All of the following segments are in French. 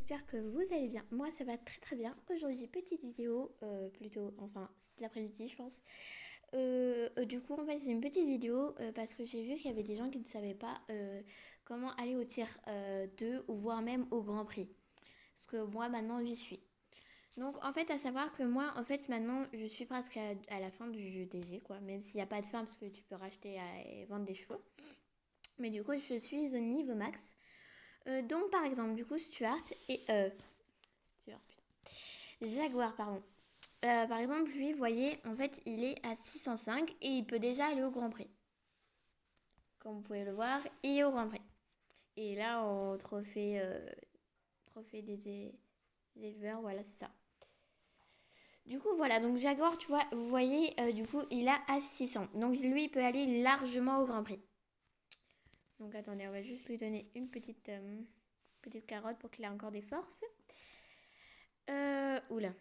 j'espère que vous allez bien. Moi, ça va très très bien. Aujourd'hui, petite vidéo, cet après-midi, je pense. Du coup, en fait, c'est une petite vidéo parce que j'ai vu qu'il y avait des gens qui ne savaient pas comment aller au tir 2 ou voire même au Grand Prix. Parce que moi, maintenant, j'y suis. Donc, en fait, à savoir que moi, en fait, maintenant, je suis presque à la fin du jeu DG, quoi. Même s'il n'y a pas de fin parce que tu peux racheter et vendre des chevaux. Mais du coup, je suis au niveau max. Donc, par exemple, du coup, Stuart, putain. Jaguar, pardon. Par exemple, lui, vous voyez, en fait, il est à 605 et il peut déjà aller au Grand Prix. Comme vous pouvez le voir, il est au Grand Prix. Et là, au trophée des éleveurs, voilà, c'est ça. Du coup, voilà, donc Jaguar, tu vois, vous voyez, du coup, il a à 600. Donc, lui, il peut aller largement au Grand Prix. Donc, attendez, on va juste lui donner une petite carotte pour qu'il ait encore des forces. Oula.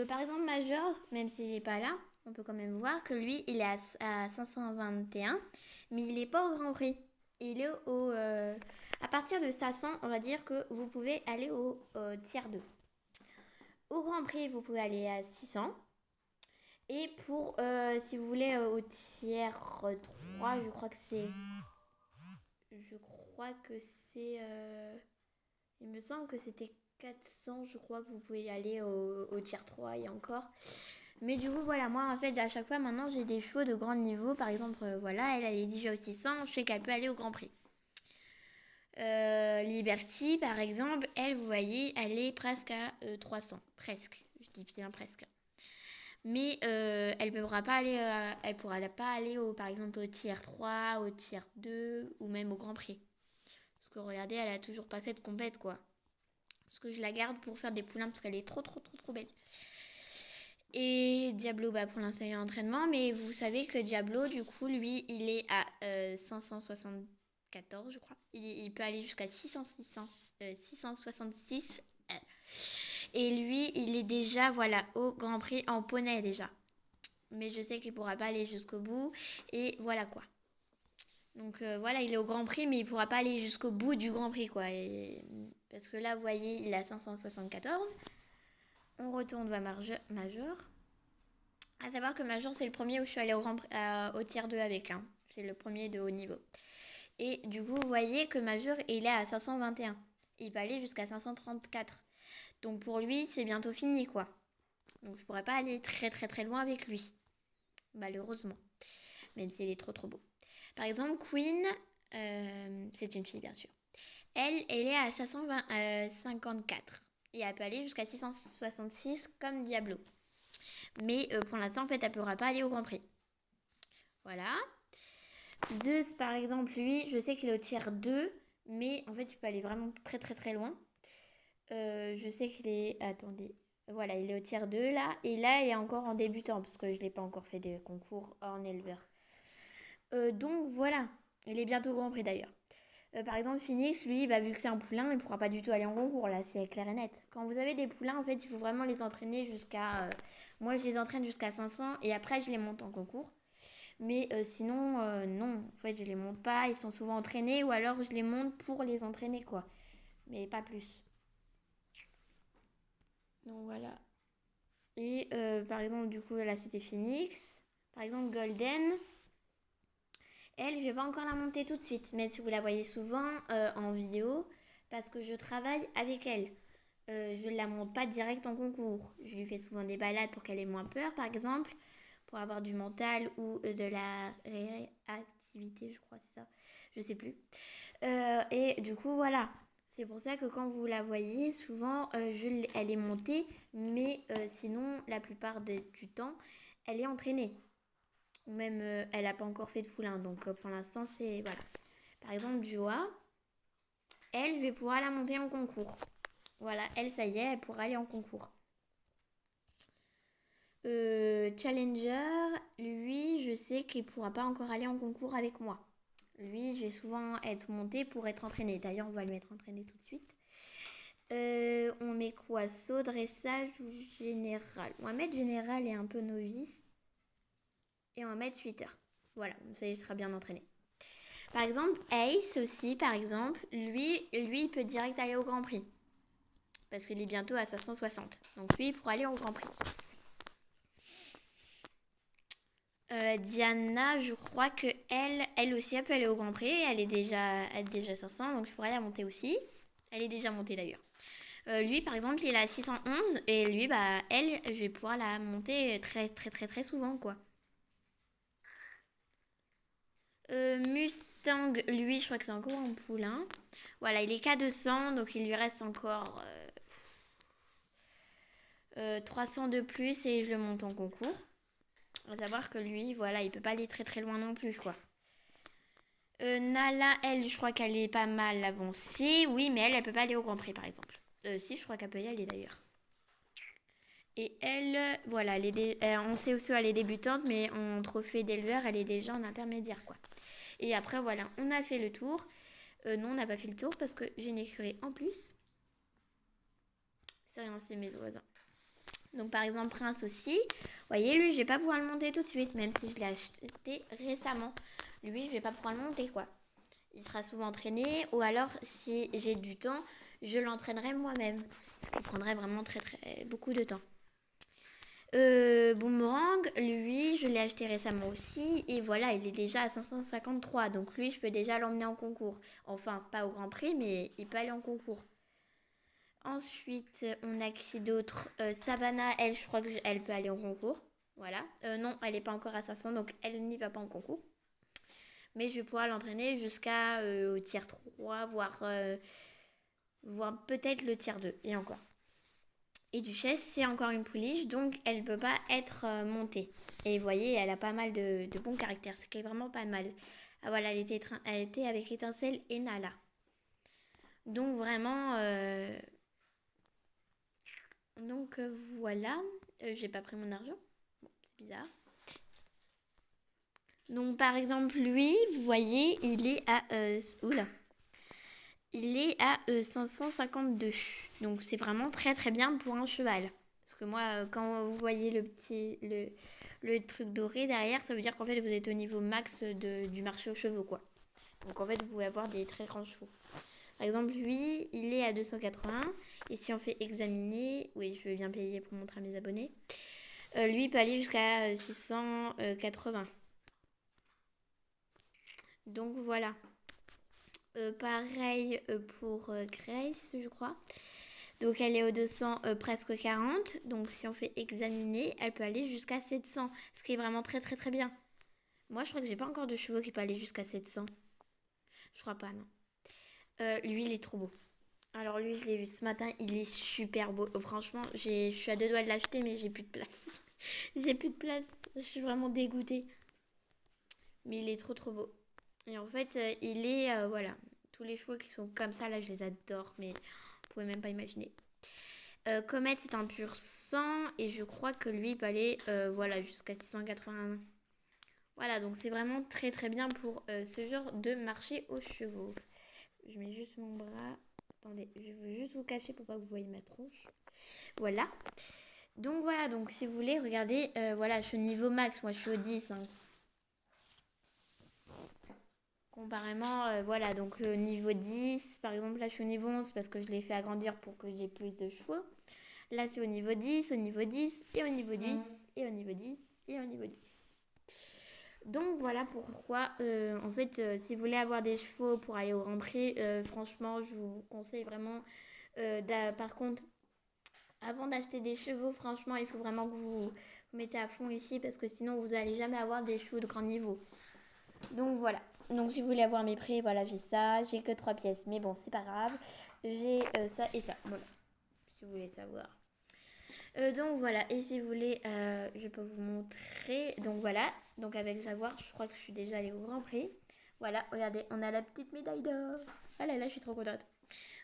Par exemple, Major, même s'il n'est pas là, on peut quand même voir que lui, il est à 521, mais il n'est pas au Grand Prix. Il est à partir de 500, on va dire que vous pouvez aller au tiers 2. Au Grand Prix, vous pouvez aller à 600. Et si vous voulez, au tiers 3, je crois que c'est... il me semble que c'était 400, je crois que vous pouvez y aller au tiers 3 et encore. Mais du coup, voilà, moi, en fait, à chaque fois, maintenant, j'ai des chevaux de grand niveau. Par exemple, voilà, elle est déjà au 600, je sais qu'elle peut aller au Grand Prix. Liberty, par exemple, elle, vous voyez, elle est presque à 300. Presque, je dis bien presque. Mais elle pourra pas aller, par exemple, au tiers 3, au tiers 2 ou même au Grand Prix. Parce que regardez, elle a toujours pas fait de compète, quoi. Parce que je la garde pour faire des poulains parce qu'elle est trop, trop, trop, trop belle. Et Diablo, bah pour l'instant, il est en entraînement. Mais vous savez que Diablo, du coup, lui, il est à 574, je crois. Il peut aller jusqu'à 666. Et lui, il est déjà, voilà, au Grand Prix en poney déjà. Mais je sais qu'il ne pourra pas aller jusqu'au bout. Et voilà quoi. Donc voilà, il est au Grand Prix, mais il ne pourra pas aller jusqu'au bout du Grand Prix, quoi. Parce que là, vous voyez, il a 574. On retourne voir Major. À savoir que Major, c'est le premier où je suis allée au tiers 2 avec. Hein. C'est le premier de haut niveau. Et du coup, vous voyez que Major, il est à 521. Il peut aller jusqu'à 534. Donc pour lui, c'est bientôt fini, quoi. Donc je pourrais pas aller très très très loin avec lui. Malheureusement. Même s'il est trop trop beau. Par exemple, Queen, c'est une fille, bien sûr. Elle est à 554. Et elle peut aller jusqu'à 666 comme Diablo. Mais pour l'instant, en fait, elle ne pourra pas aller au Grand Prix. Voilà. Zeus, par exemple, lui, je sais qu'il est au tiers 2. Mais en fait, il peut aller vraiment très très très loin. Je sais qu'il est... Attendez. Voilà, il est au tiers 2 là. Et là, il est encore en débutant. Parce que je ne l'ai pas encore fait de concours en éleveur. Donc voilà. Il est bientôt au Grand Prix d'ailleurs. Par exemple, Phoenix, lui, bah, vu que c'est un poulain, il ne pourra pas du tout aller en concours, là, c'est clair et net. Quand vous avez des poulains, en fait, il faut vraiment les entraîner jusqu'à... moi, je les entraîne jusqu'à 500 et après, je les monte en concours. Mais sinon, non, en fait, je les monte pas, ils sont souvent entraînés ou alors je les monte pour les entraîner, quoi. Mais pas plus. Donc voilà. Et par exemple, du coup, là, c'était Phoenix. Par exemple, Golden. Elle, je vais pas encore la monter tout de suite, même si vous la voyez souvent en vidéo, parce que je travaille avec elle. Je ne la monte pas direct en concours. Je lui fais souvent des balades pour qu'elle ait moins peur, par exemple, pour avoir du mental ou de la réactivité, je crois, c'est ça. Je sais plus. Et du coup, voilà. C'est pour ça que quand vous la voyez, souvent, elle est montée, mais sinon, la plupart du temps, elle est entraînée. Ou même, elle n'a pas encore fait de poulain. Donc, pour l'instant, c'est... Voilà. Par exemple, Joa, elle, je vais pouvoir la monter en concours. Voilà, elle, ça y est, elle pourra aller en concours. Challenger, lui, je sais qu'il ne pourra pas encore aller en concours avec moi. Lui, je vais souvent être montée pour être entraînée. D'ailleurs, on va le mettre entraîné tout de suite. On met quoi? Saut, dressage ou général? On va mettre général et un peu novice. Et on va mettre 8 heures. Voilà, ça y est, il sera bien entraîné. Par exemple, Ace aussi, par exemple, lui, il peut direct aller au Grand Prix. parce qu'il est bientôt à 560. Donc lui, pour aller au Grand Prix. Diana, je crois que elle aussi, elle peut aller au Grand Prix. Elle est déjà 500, donc je pourrais la monter aussi. Elle est déjà montée d'ailleurs. Lui, par exemple, il est à 611 et lui, bah, je vais pouvoir la monter très, très, très, très souvent, quoi. Mustang, lui, je crois que c'est encore un poulain. Voilà, il est qu'à 200, donc il lui reste encore 300 de plus et je le monte en concours. À savoir que lui, voilà, il peut pas aller très très loin non plus, quoi. Nala, elle, je crois qu'elle est pas mal avancée. Oui, mais elle peut pas aller au Grand Prix, par exemple. Si, je crois qu'elle peut y aller d'ailleurs. Et elle, voilà, on sait aussi elle est débutante, mais en trophée d'éleveur, elle est déjà en intermédiaire, quoi. Et après, voilà, on a fait le tour. Non, on n'a pas fait le tour parce que j'ai une écurie en plus. C'est rien, c'est mes voisins. Donc, par exemple, Prince aussi. Vous voyez, lui, je vais pas pouvoir le monter tout de suite, même si je l'ai acheté récemment. Lui, je vais pas pouvoir le monter, quoi. Il sera souvent entraîné, ou alors, si j'ai du temps, je l'entraînerai moi-même. Ce qui prendrait vraiment très, très beaucoup de temps. Boomerang, lui, je l'ai acheté récemment aussi. Et voilà, il est déjà à 553. Donc lui, je peux déjà l'emmener en concours. Enfin, pas au Grand Prix, mais il peut aller en concours. Ensuite, on a qui d'autre Savannah, elle, je crois qu'elle peut aller en concours. Voilà. Non, elle n'est pas encore à 500, donc elle n'y va pas en concours. Mais je vais pouvoir l'entraîner jusqu'à au tiers 3, voire peut-être le tiers 2. Et encore. Et Duchesse, c'est encore une pouliche, donc elle ne peut pas être montée. Et vous voyez, elle a pas mal de bons caractères, ce qui est vraiment pas mal. Ah, voilà, elle était avec Étincelle et Nala. Donc vraiment... voilà. J'ai pas pris mon argent. Bon, c'est bizarre. Donc par exemple, lui, vous voyez, il est à... oula. Il est à 552. Donc c'est vraiment très très bien pour un cheval. Parce que moi, quand vous voyez le truc doré derrière, ça veut dire qu'en fait vous êtes au niveau max du marché aux chevaux, quoi. Donc en fait vous pouvez avoir des très grands chevaux. Par exemple, lui, il est à 280. Et si on fait examiner, oui, je vais bien payer pour montrer à mes abonnés. Lui, il peut aller jusqu'à 680. Donc voilà. Pareil pour Grace, je crois. Donc elle est au 200 presque 40. Donc si on fait examiner, elle peut aller jusqu'à 700. Ce qui est vraiment très très très bien. Moi, je crois que j'ai pas encore de chevaux qui peuvent aller jusqu'à 700. Je crois pas, non. Lui, il est trop beau. Alors lui, je l'ai vu ce matin, il est super beau. Franchement, je suis à deux doigts de l'acheter, mais j'ai plus de place. J'ai plus de place. Je suis vraiment dégoûtée. Mais il est trop trop beau. Et en fait, il est... voilà. Tous les chevaux qui sont comme ça, là, je les adore. Mais vous pouvez même pas imaginer. Comet, c'est un pur sang. Et je crois que lui, il peut aller voilà, jusqu'à 681. Voilà, donc c'est vraiment très très bien pour ce genre de marché aux chevaux. Je mets juste mon bras. Attendez, je veux juste vous cacher pour pas que vous voyez ma tronche. Voilà. Donc voilà, donc si vous voulez, regardez, voilà, je suis au niveau max, moi je suis au 10. Hein. Comparément, voilà, donc niveau 10, par exemple là je suis au niveau 11 parce que je l'ai fait agrandir pour que j'ai plus de chevaux. Là c'est au niveau 10, au niveau 10, et au niveau 10, et au niveau 10, et au niveau 10. Donc voilà pourquoi, en fait, si vous voulez avoir des chevaux pour aller au Grand Prix, franchement, je vous conseille vraiment. Par contre, avant d'acheter des chevaux, franchement, il faut vraiment que vous mettez à fond ici parce que sinon, vous n'allez jamais avoir des chevaux de grand niveau. Donc voilà. Donc si vous voulez avoir mes prix, voilà, j'ai ça. J'ai que 3 pièces, mais bon, c'est pas grave. J'ai ça et ça. Voilà. Si vous voulez savoir. Donc voilà, et si vous voulez, je peux vous montrer. Donc voilà, donc avec Jaguar, je crois que je suis déjà allée au Grand Prix. Voilà, regardez, on a la petite médaille d'or. Ah là là, je suis trop contente.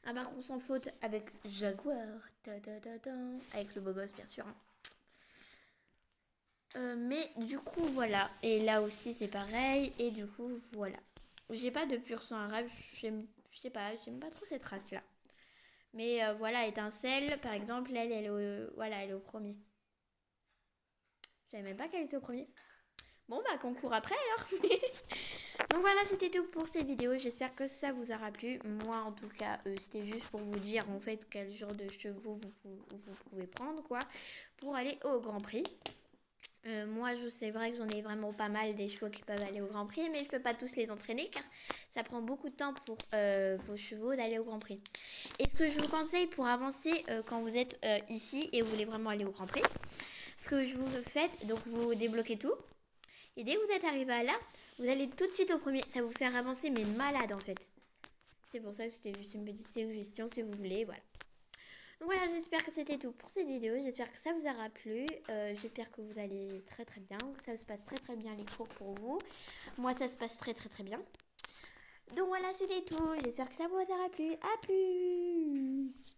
Un parcours sans faute avec Jaguar. Ta, ta, ta, ta. Avec le beau gosse, bien sûr. Mais du coup, voilà. Et là aussi, c'est pareil. Et du coup, voilà. J'ai pas de pur sang arabe. Je sais pas, j'aime pas trop cette race-là. Mais voilà, étincelle, par exemple, elle est au premier. Je savais même pas qu'elle était au premier. Bon, bah, qu'on court après alors. Donc voilà, c'était tout pour cette vidéo. J'espère que ça vous aura plu. Moi, en tout cas, c'était juste pour vous dire en fait quel genre de chevaux vous pouvez prendre, quoi, pour aller au Grand Prix. Moi, c'est vrai que j'en ai vraiment pas mal des chevaux qui peuvent aller au Grand Prix, mais je peux pas tous les entraîner car ça prend beaucoup de temps pour vos chevaux d'aller au Grand Prix. Et ce que je vous conseille pour avancer quand vous êtes ici et vous voulez vraiment aller au Grand Prix, ce que je vous faites, donc vous débloquez tout. Et dès que vous êtes arrivé à là, vous allez tout de suite au premier. Ça vous faire avancer, mais malade en fait. C'est pour ça que c'était juste une petite suggestion si vous voulez, voilà. Donc voilà, j'espère que c'était tout pour cette vidéo. J'espère que ça vous aura plu. J'espère que vous allez très très bien, que ça se passe très très bien les cours pour vous. Moi, ça se passe très très très bien. Donc voilà, c'était tout. J'espère que ça vous aura plu. À plus!